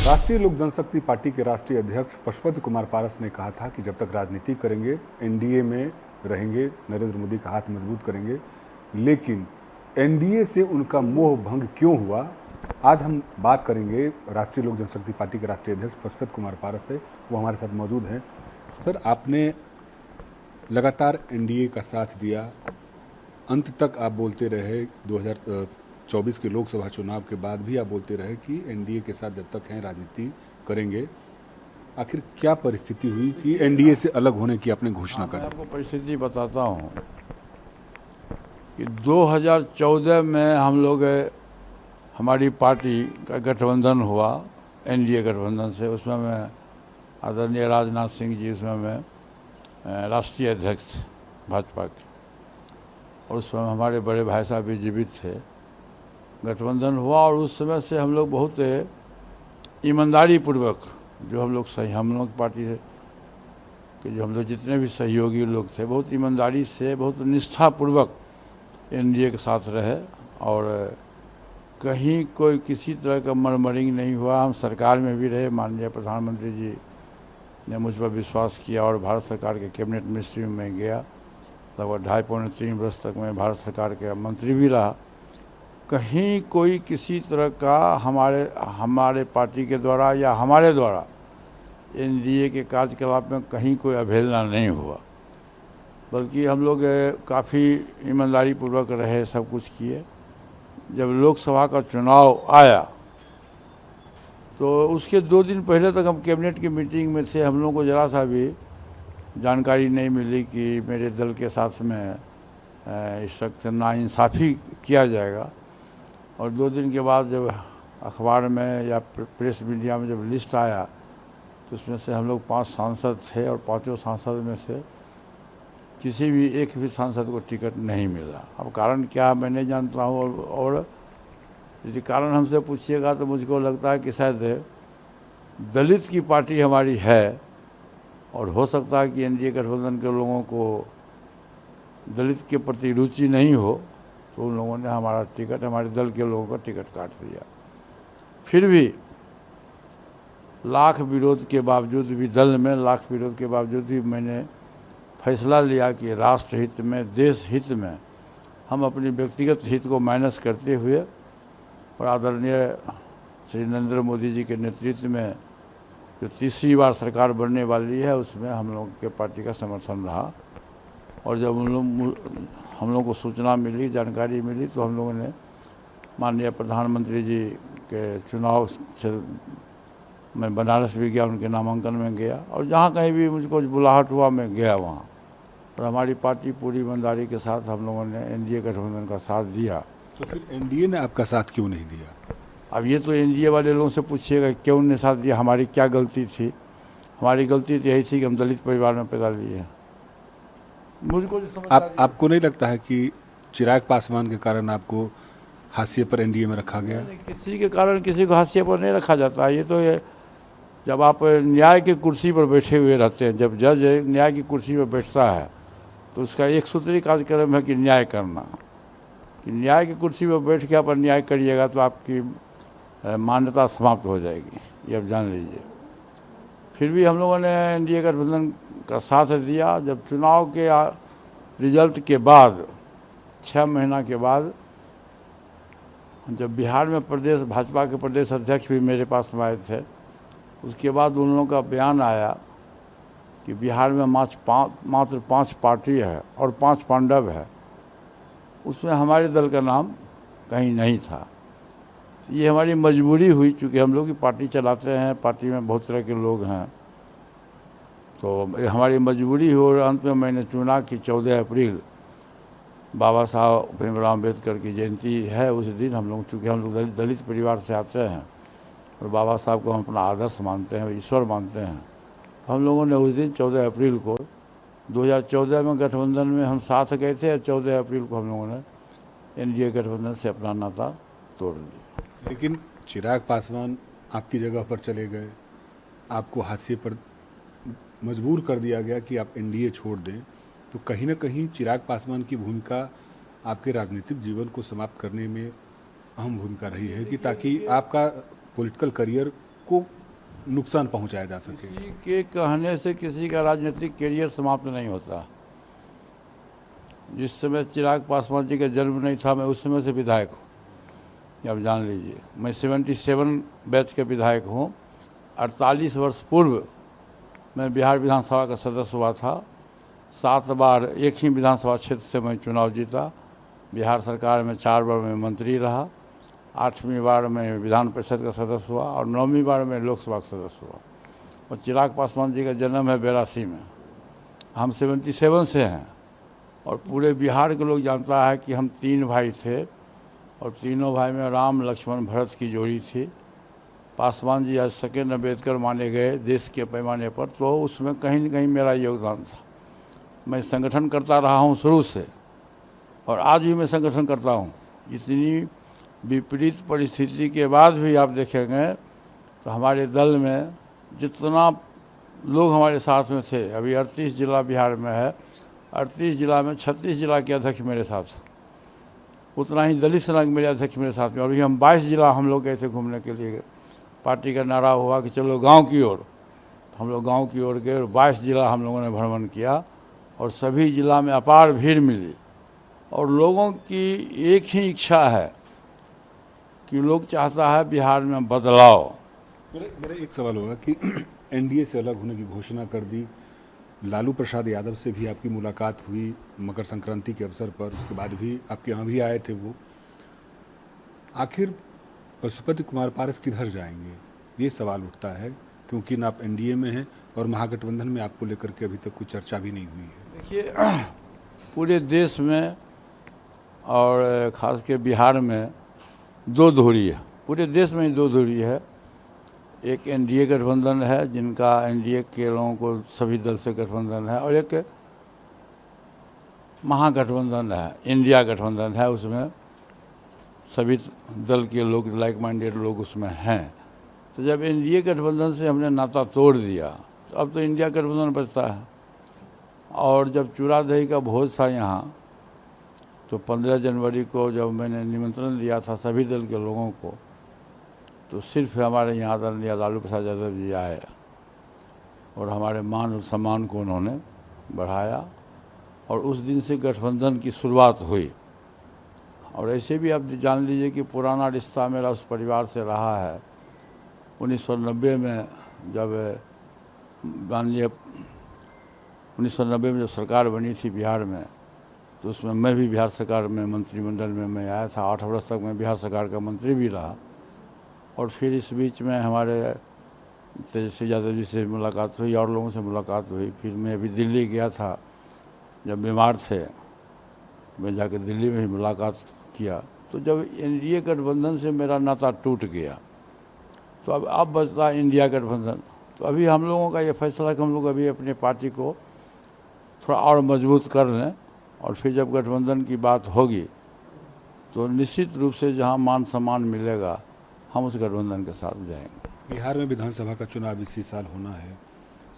राष्ट्रीय लोक जनशक्ति पार्टी के राष्ट्रीय अध्यक्ष पशुपति कुमार पारस ने कहा था कि जब तक राजनीति करेंगे एनडीए में रहेंगे, नरेंद्र मोदी का हाथ मजबूत करेंगे। लेकिन एनडीए से उनका मोह भंग क्यों हुआ, आज हम बात करेंगे राष्ट्रीय लोक जनशक्ति पार्टी के राष्ट्रीय अध्यक्ष पशुपति कुमार पारस से। वो हमारे साथ मौजूद हैं। सर, आपने लगातार एनडीए का साथ दिया, अंत तक आप बोलते रहे। 2024 के लोकसभा चुनाव के बाद भी आप बोलते रहे कि एनडीए के साथ जब तक हैं राजनीति करेंगे। आखिर क्या परिस्थिति हुई कि एनडीए से अलग होने की आपने घोषणा कर दी? मैं आपको परिस्थिति बताता हूँ कि 2014 में हम लोग हमारी पार्टी का गठबंधन हुआ एनडीए गठबंधन से। उसमें मैं आदरणीय राजनाथ सिंह जी, उसमें मैं राष्ट्रीय अध्यक्ष भाजपा के, और उस समय हमारे बड़े भाई साहब भी जीवित थे। गठबंधन हुआ और उस समय से हम लोग बहुत ईमानदारी पूर्वक, जो हम लोग पार्टी से कि जो हम लोग जितने भी सहयोगी लोग थे, बहुत ईमानदारी से, बहुत निष्ठापूर्वक एनडीए के साथ रहे और कहीं कोई किसी तरह का मरमरिंग नहीं हुआ। हम सरकार में भी रहे, माननीय प्रधानमंत्री जी ने मुझ पर विश्वास किया और भारत सरकार के कैबिनेट मिनिस्ट्री में गया। लगभग 2.5-3 वर्ष तक मैं भारत सरकार के मंत्री भी रहा। कहीं कोई किसी तरह का हमारे पार्टी के द्वारा या हमारे द्वारा एनडीए के कार्यकलाप में कहीं कोई अवहेलना नहीं हुआ, बल्कि हम लोग काफ़ी ईमानदारी पूर्वक रहे, सब कुछ किए। जब लोकसभा का चुनाव आया तो उसके 2 दिन पहले तक हम कैबिनेट की मीटिंग में थे। हम लोगों को ज़रा सा भी जानकारी नहीं मिली कि मेरे दल के साथ में इस वक्त नाइंसाफ़ी किया जाएगा। और 2 दिन के बाद जब अखबार में या प्रेस मीडिया में जब लिस्ट आया तो उसमें से हम लोग 5 सांसद थे और 5 सांसद में से किसी भी एक भी सांसद को टिकट नहीं मिला। अब कारण क्या मैं नहीं जानता हूँ, और यदि कारण हमसे पूछिएगा तो मुझको लगता है कि शायद दलित की पार्टी हमारी है और हो सकता है कि एनडीए गठबंधन के लोगों को दलित के प्रति रुचि नहीं हो, तो उन लोगों ने हमारा टिकट, हमारे दल के लोगों का टिकट काट दिया। फिर भी लाख विरोध के बावजूद भी, दल में लाख विरोध के बावजूद भी मैंने फैसला लिया कि राष्ट्र हित में, देश हित में हम अपने व्यक्तिगत हित को माइनस करते हुए और आदरणीय श्री नरेंद्र मोदी जी के नेतृत्व में जो तीसरी बार सरकार बनने वाली है, उसमें हम लोग के पार्टी का समर्थन रहा। और जब हम लोग को सूचना मिली, जानकारी मिली, तो हम लोगों ने माननीय प्रधानमंत्री जी के चुनाव से मैं बनारस भी गया, उनके नामांकन में गया, और जहाँ कहीं भी मुझको बुलाहट हुआ मैं गया वहाँ। और हमारी पार्टी पूरी ईमानदारी के साथ हम लोगों ने एनडीए गठबंधन का साथ दिया। तो फिर एनडीए ने आपका साथ क्यों नहीं दिया? अब ये तो एनडीए वाले लोगों से पूछिएगा क्यों उन्होंने साथ दिया, हमारी क्या गलती थी। हमारी गलती तो यही थी कि हम दलित परिवार में पैदा लिए हैं। मुझको जो समझ आपको नहीं लगता है कि चिराग पासवान के कारण आपको हाशिए पर एनडीए में रखा गया? किसी के कारण किसी को हाशिए पर नहीं रखा जाता। ये तो जब आप न्याय की कुर्सी पर बैठे हुए रहते हैं, जब जज न्याय की कुर्सी पर बैठता है तो उसका एक सूत्री कार्यक्रम है कि न्याय करना। कि न्याय की कुर्सी पर बैठ के आप अन्याय करिएगा तो आपकी मान्यता समाप्त हो जाएगी, ये आप जान लीजिए। फिर भी हम लोगों ने एनडीए गठबंधन का साथ दिया। जब चुनाव के रिजल्ट के बाद 6 महीना के बाद जब बिहार में प्रदेश भाजपा के प्रदेश अध्यक्ष भी मेरे पास में आए थे, उसके बाद उन लोगों का बयान आया कि बिहार में मात्र 5 पार्टी है और 5 पांडव है। उसमें हमारे दल का नाम कहीं नहीं था। ये हमारी मजबूरी हुई, चूँकि हम लोग की पार्टी चलाते हैं, पार्टी में बहुत तरह के लोग हैं, तो हमारी मजबूरी हुई। और अंत में मैंने चुना कि 14 अप्रैल बाबा साहब भीमराव अम्बेडकर की जयंती है। उस दिन हम लोग, चूँकि हम लोग दलित परिवार से आते हैं और बाबा साहब को हम अपना आदर्श मानते हैं, ईश्वर मानते हैं, तो हम लोगों ने उस दिन 14 अप्रैल को 2014 में गठबंधन में हम साथ गए थे और 14 अप्रैल को हम लोगों ने एनडीए गठबंधन से अपना नाता तोड़ लिया। लेकिन चिराग पासवान आपकी जगह पर चले गए, आपको हाशिए पर मजबूर कर दिया गया कि आप एनडीए छोड़ दें। तो कहीं ना कहीं चिराग पासवान की भूमिका आपके राजनीतिक जीवन को समाप्त करने में अहम भूमिका रही है कि ताकि आपका पॉलिटिकल करियर को नुकसान पहुंचाया जा सके। किसी के कहने से किसी का राजनीतिक कैरियर समाप्त नहीं होता। जिस समय चिराग पासवान जी का जन्म नहीं था, मैं उस समय से विधायक हूँ, ये आप जान लीजिए। मैं 77 बैच के विधायक हूँ। 48 वर्ष पूर्व मैं बिहार विधानसभा का सदस्य हुआ था। 7 बार एक ही विधानसभा क्षेत्र से मैं चुनाव जीता। बिहार सरकार में 4 बार मैं मंत्री रहा। 8वीं बार मैं विधान परिषद का सदस्य हुआ और 9वीं बार मैं लोकसभा का सदस्य हुआ। और चिराग पासवान जी का जन्म है 82 में, हम 77 से हैं। और पूरे बिहार के लोग जानता है कि हम 3 भाई थे और तीनों भाई में राम लक्ष्मण भरत की जोड़ी थी। पासवान जी आज सेकेंड अम्बेडकर माने गए देश के पैमाने पर, तो उसमें कहीं न कहीं मेरा योगदान था। मैं संगठन करता रहा हूँ शुरू से और आज भी मैं संगठन करता हूँ। इतनी विपरीत परिस्थिति के बाद भी आप देखेंगे तो हमारे दल में जितना लोग हमारे साथ में थे, अभी 38 जिला बिहार में है, 38 जिला में 36 जिला के अध्यक्ष मेरे साथ, उतना ही दलित सेना के मेरे अध्यक्ष मेरे साथ में। और अभी हम 22 जिला हम लोग गए थे घूमने के लिए। पार्टी का नारा हुआ कि चलो गांव की ओर, हम लोग गांव की ओर गए और 22 जिला हम लोगों ने भ्रमण किया और सभी जिला में अपार भीड़ मिली। और लोगों की एक ही इच्छा है कि लोग चाहता है बिहार में बदलाव। मेरा एक सवाल होगा कि एनडीए से अलग होने की घोषणा कर दी, लालू प्रसाद यादव से भी आपकी मुलाकात हुई मकर संक्रांति के अवसर पर, उसके बाद भी आपके यहाँ भी आए थे वो। आखिर पशुपति कुमार पारस किधर जाएंगे, ये सवाल उठता है, क्योंकि ना आप एनडीए में हैं और महागठबंधन में आपको लेकर के अभी तक कोई चर्चा भी नहीं हुई है। देखिए, पूरे देश में और ख़ास के बिहार में 2 धुरी है। पूरे देश में ही 2 धुरी है। एक एनडीए गठबंधन है जिनका एनडीए के लोगों को सभी दल से गठबंधन है, और एक महागठबंधन है, इंडिया गठबंधन है। उसमें सभी दल के लोग, लाइक माइंडेड लोग उसमें हैं। तो जब एनडीए गठबंधन से हमने नाता तोड़ दिया तो अब तो इंडिया गठबंधन बचता है। और जब चूड़ा दही का भोज था यहाँ, तो 15 जनवरी को जब मैंने निमंत्रण दिया था सभी दल के लोगों को, तो सिर्फ हमारे यहाँ आदरणीय लालू प्रसाद यादव जी आए और हमारे मान और सम्मान को उन्होंने बढ़ाया और उस दिन से गठबंधन की शुरुआत हुई। और ऐसे भी आप जान लीजिए कि पुराना रिश्ता मेरा उस परिवार से रहा है। 1990 में जब माननीय 1990 में जब सरकार बनी थी बिहार में, तो उसमें मैं भी बिहार सरकार में मंत्रिमंडल में मैं आया था। 8 वर्ष तक मैं बिहार सरकार का मंत्री भी रहा। और फिर इस बीच में हमारे तेजस्वी यादव जी से मुलाकात हुई और लोगों से मुलाकात हुई। फिर मैं अभी दिल्ली गया था, जब बीमार थे मैं जाकर दिल्ली में ही मुलाकात किया। तो जब एनडीए गठबंधन से मेरा नाता टूट गया तो अब बचता इंडिया गठबंधन। तो अभी हम लोगों का ये फैसला कि हम लोग अभी अपने पार्टी को थोड़ा और मजबूत कर लें और फिर जब गठबंधन की बात होगी तो निश्चित रूप से जहां मान सम्मान मिलेगा हम उस गठबंधन के साथ जाएंगे। बिहार में विधानसभा का चुनाव इसी साल होना है,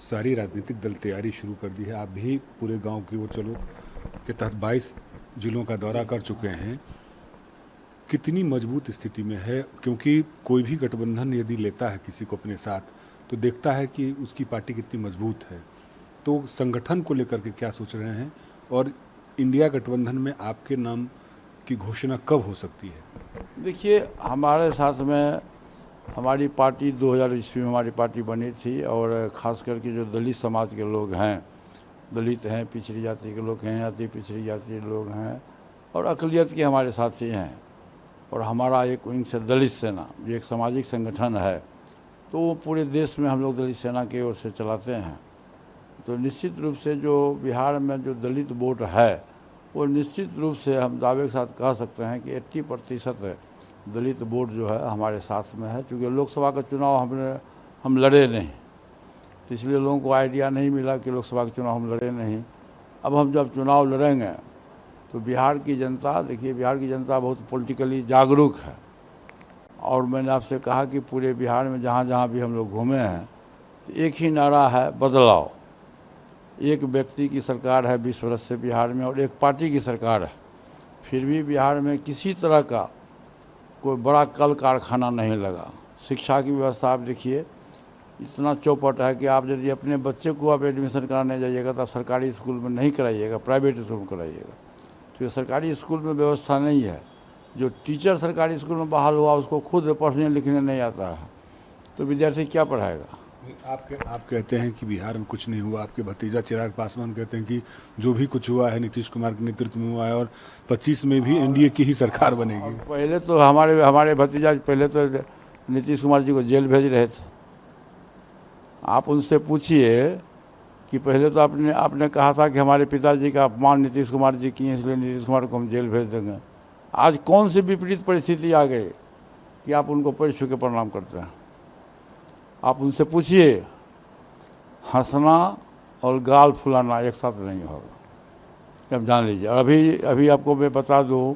सारी राजनीतिक दल तैयारी शुरू कर दी है। आप भी पूरे गांव की ओर चलो के तहत 22 जिलों का दौरा कर चुके हैं। कितनी मजबूत स्थिति में है, क्योंकि कोई भी गठबंधन यदि लेता है किसी को अपने साथ तो देखता है कि उसकी पार्टी कितनी मजबूत है। तो संगठन को लेकर के क्या सोच रहे हैं और इंडिया गठबंधन में आपके नाम की घोषणा कब हो सकती है? देखिए, हमारे साथ में हमारी पार्टी 2000 ईस्वी में हमारी पार्टी बनी थी और ख़ास करके जो दलित समाज के लोग हैं, दलित हैं, पिछड़ी जाति के लोग हैं, अति पिछड़ी जाति के लोग हैं और अक़लियत के हमारे साथी हैं। और हमारा एक विंग से दलित सेना, जो एक सामाजिक संगठन है, तो वो पूरे देश में हम लोग दलित सेना की ओर से चलाते हैं। तो निश्चित रूप से जो बिहार में जो दलित वोट है वो निश्चित रूप से हम दावे के साथ कह सकते हैं कि 80% दलित वोट जो है हमारे साथ में है। क्योंकि लोकसभा का चुनाव हम लड़े नहीं, तो इसलिए लोगों को आइडिया नहीं मिला कि लोकसभा का चुनाव हम लड़े नहीं। अब हम जब चुनाव लड़ेंगे तो बिहार की जनता, देखिए बिहार की जनता बहुत पॉलिटिकली जागरूक है। और मैंने आपसे कहा कि पूरे बिहार में जहाँ जहाँ भी हम लोग घूमे हैं तो एक ही नारा है, बदलाव। एक व्यक्ति की सरकार है 20 वर्ष से बिहार में और एक पार्टी की सरकार है, फिर भी बिहार में किसी तरह का कोई बड़ा कल कारखाना नहीं लगा, शिक्षा की व्यवस्था आप देखिए, इतना चौपट है कि आप यदि अपने बच्चे को आप एडमिशन कराने जाइएगा तो आप सरकारी स्कूल में नहीं कराइएगा, प्राइवेट स्कूल में कराइएगा। तो ये सरकारी स्कूल में व्यवस्था नहीं है। जो टीचर सरकारी स्कूल में बहाल हुआ उसको खुद पढ़ने लिखने नहीं आता है, तो विद्यार्थी क्या पढ़ाएगा? आप कहते हैं कि बिहार में कुछ नहीं हुआ, आपके भतीजा चिराग पासवान कहते हैं कि जो भी कुछ हुआ है नीतीश कुमार के नेतृत्व में हुआ है और 25 में भी एनडीए की ही सरकार बनेगी। पहले तो हमारे भतीजा पहले तो नीतीश कुमार जी को जेल भेज रहे थे। आप उनसे पूछिए कि पहले तो आपने कहा था कि हमारे पिताजी का अपमान नीतीश कुमार जी किए, इसलिए नीतीश कुमार को हम जेल भेज देंगे। आज कौन सी विपरीत परिस्थिति आ गई कि आप उनको पैर छू के प्रणाम करते हैं? आप उनसे पूछिए, हंसना और गाल फुलाना एक साथ नहीं होगा, अब जान लीजिए। और अभी आपको मैं बता दूं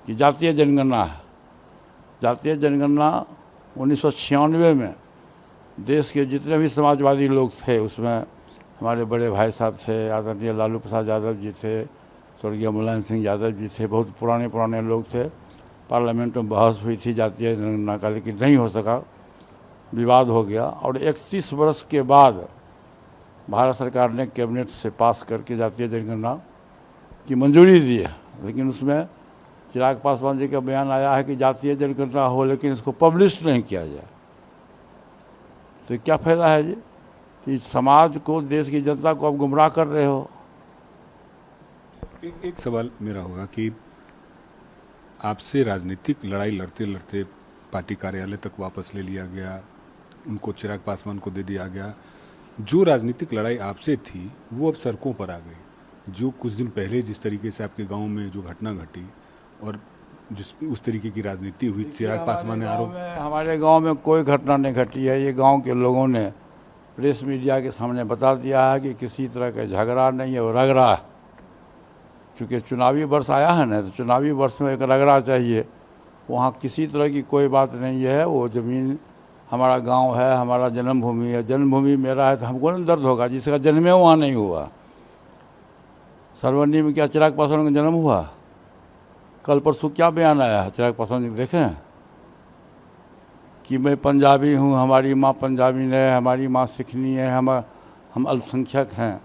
कि जातीय जनगणना है। जातीय जनगणना 1996 में देश के जितने भी समाजवादी लोग थे उसमें हमारे बड़े भाई साहब थे, आदरणीय लालू प्रसाद यादव जी थे, स्वर्गीय मुलायम सिंह यादव जी थे, बहुत पुराने लोग थे। पार्लियामेंट में बहस हुई थी जातीय जनगणना का, लेकिन नहीं हो सका, विवाद हो गया। और 31 वर्ष के बाद भारत सरकार ने कैबिनेट से पास करके जातीय जनगणना की मंजूरी दी है। लेकिन उसमें चिराग पासवान जी का बयान आया है कि जातीय जनगणना हो लेकिन इसको पब्लिश नहीं किया जाए। तो क्या फायदा है जी कि समाज को, देश की जनता को आप गुमराह कर रहे हो। एक सवाल मेरा होगा कि आपसे राजनीतिक लड़ाई लड़ते लड़ते पार्टी कार्यालय तक वापस ले लिया गया, उनको चिराग पासवान को दे दिया गया। जो राजनीतिक लड़ाई आपसे थी वो अब सड़कों पर आ गई। जो कुछ दिन पहले जिस तरीके से आपके गांव में जो घटना घटी और उस तरीके की राजनीति हुई, चिराग पासवान ने आरोप। हमारे गांव में कोई घटना नहीं घटी है। ये गांव के लोगों ने प्रेस मीडिया के सामने बता दिया है कि किसी तरह का झगड़ा नहीं है, वो रगड़ा है। चूँकि चुनावी वर्ष आया है ना, तो चुनावी वर्ष में एक रगड़ा चाहिए। वहाँ किसी तरह की कोई बात नहीं है। वो ज़मीन हमारा गांव है, हमारा जन्मभूमि है। जन्मभूमि मेरा है तो हमको नहीं दर्द होगा, जिसका जन्म है वहाँ नहीं हुआ। सरवनी में क्या चिराग पासवान का जन्म हुआ? कल परसों क्या बयान आया है चिराग पासवान जी, देखें कि मैं पंजाबी हूँ, हमारी माँ पंजाबी है, हमारी माँ सिखनी है, हम अल्पसंख्यक हैं।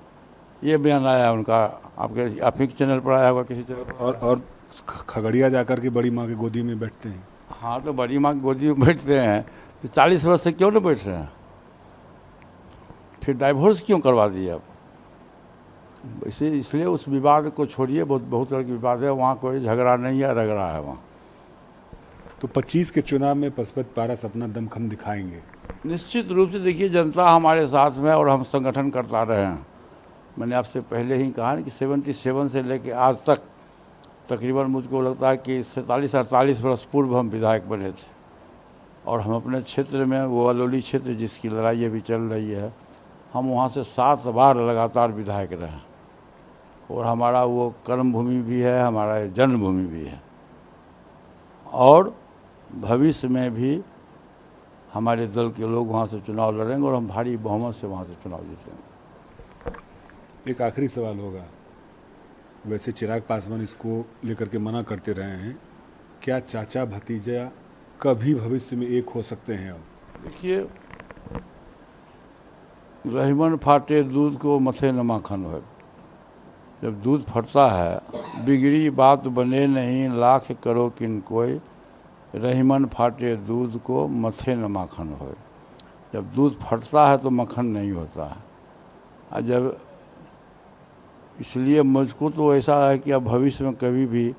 ये बयान आया है उनका। आप ही के चैनल पर आया होगा, किसी चैनल पर। और खगड़िया जाकर के बड़ी माँ की गोदी में बैठते हैं। हाँ, तो बड़ी माँ की गोदी में बैठते हैं तो 40 वर्ष से क्यों नहीं बैठ रहे हैं? फिर डाइवोर्स क्यों करवा दिए आप? इसलिए उस विवाद को छोड़िए। बहुत तरह की विवाद है, वहाँ कोई झगड़ा नहीं है, रगड़ा है वहाँ। तो 25 के चुनाव में पशुपति पारस अपना दमखम दिखाएंगे? निश्चित रूप से। देखिए, जनता हमारे साथ में और हम संगठन करता रहे हैं। मैंने आपसे पहले ही कहा कि 77 से लेकर आज तक तकरीबन मुझको लगता है कि 47-48 वर्ष पूर्व हम विधायक बने थे। और हम अपने क्षेत्र में, वो अलौली क्षेत्र जिसकी लड़ाई अभी चल रही है, हम वहाँ से 7 बार लगातार विधायक रहे। और हमारा वो कर्मभूमि भी है, हमारा जन्मभूमि भी है। और भविष्य में भी हमारे दल के लोग वहाँ से चुनाव लड़ेंगे और हम भारी बहुमत से वहाँ से चुनाव जीतेंगे। एक आखिरी सवाल होगा, वैसे चिराग पासवान इसको लेकर के मना करते रहे हैं, क्या चाचा भतीजा कभी भविष्य में एक हो सकते हैं? अब देखिए, रहीमन फाटे दूध को मथे न माखन हो। जब दूध फटता है, बिगड़ी बात बने नहीं लाख करो किन कोई, रहीमन फाटे दूध को मथे न माखन हो। जब दूध फटता है तो मक्खन नहीं होता है। और जब, इसलिए मुझको तो ऐसा है कि अब भविष्य में कभी भी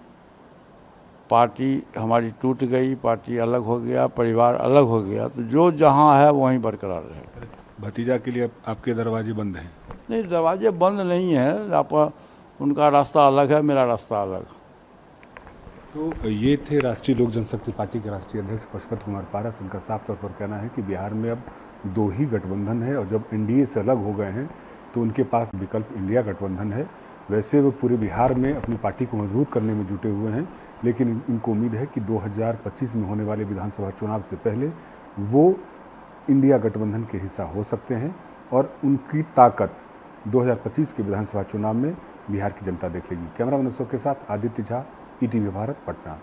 पार्टी हमारी टूट गई, पार्टी अलग हो गया, परिवार अलग हो गया, तो जो जहाँ है वहीं बरकरार रहे। भतीजा के लिए आपके दरवाजे बंद हैं? नहीं, दरवाजे बंद नहीं हैं। आप, उनका रास्ता अलग है, मेरा रास्ता अलग। तो ये थे राष्ट्रीय लोक जनशक्ति पार्टी के राष्ट्रीय अध्यक्ष पशुपति कुमार पारस। उनका साफ तौर पर कहना है कि बिहार में अब 2 ही गठबंधन है और जब एनडीए से अलग हो गए हैं तो उनके पास विकल्प इंडिया गठबंधन है। वैसे वो पूरे बिहार में अपनी पार्टी को मजबूत करने में जुटे हुए हैं, लेकिन इनको उम्मीद है कि 2025 में होने वाले विधानसभा चुनाव से पहले वो इंडिया गठबंधन के हिस्सा हो सकते हैं और उनकी ताकत 2025 के विधानसभा चुनाव में बिहार की जनता देखेगी। कैमरामैन अशोक के साथ आदित्य झा, ईटीवी भारत, पटना।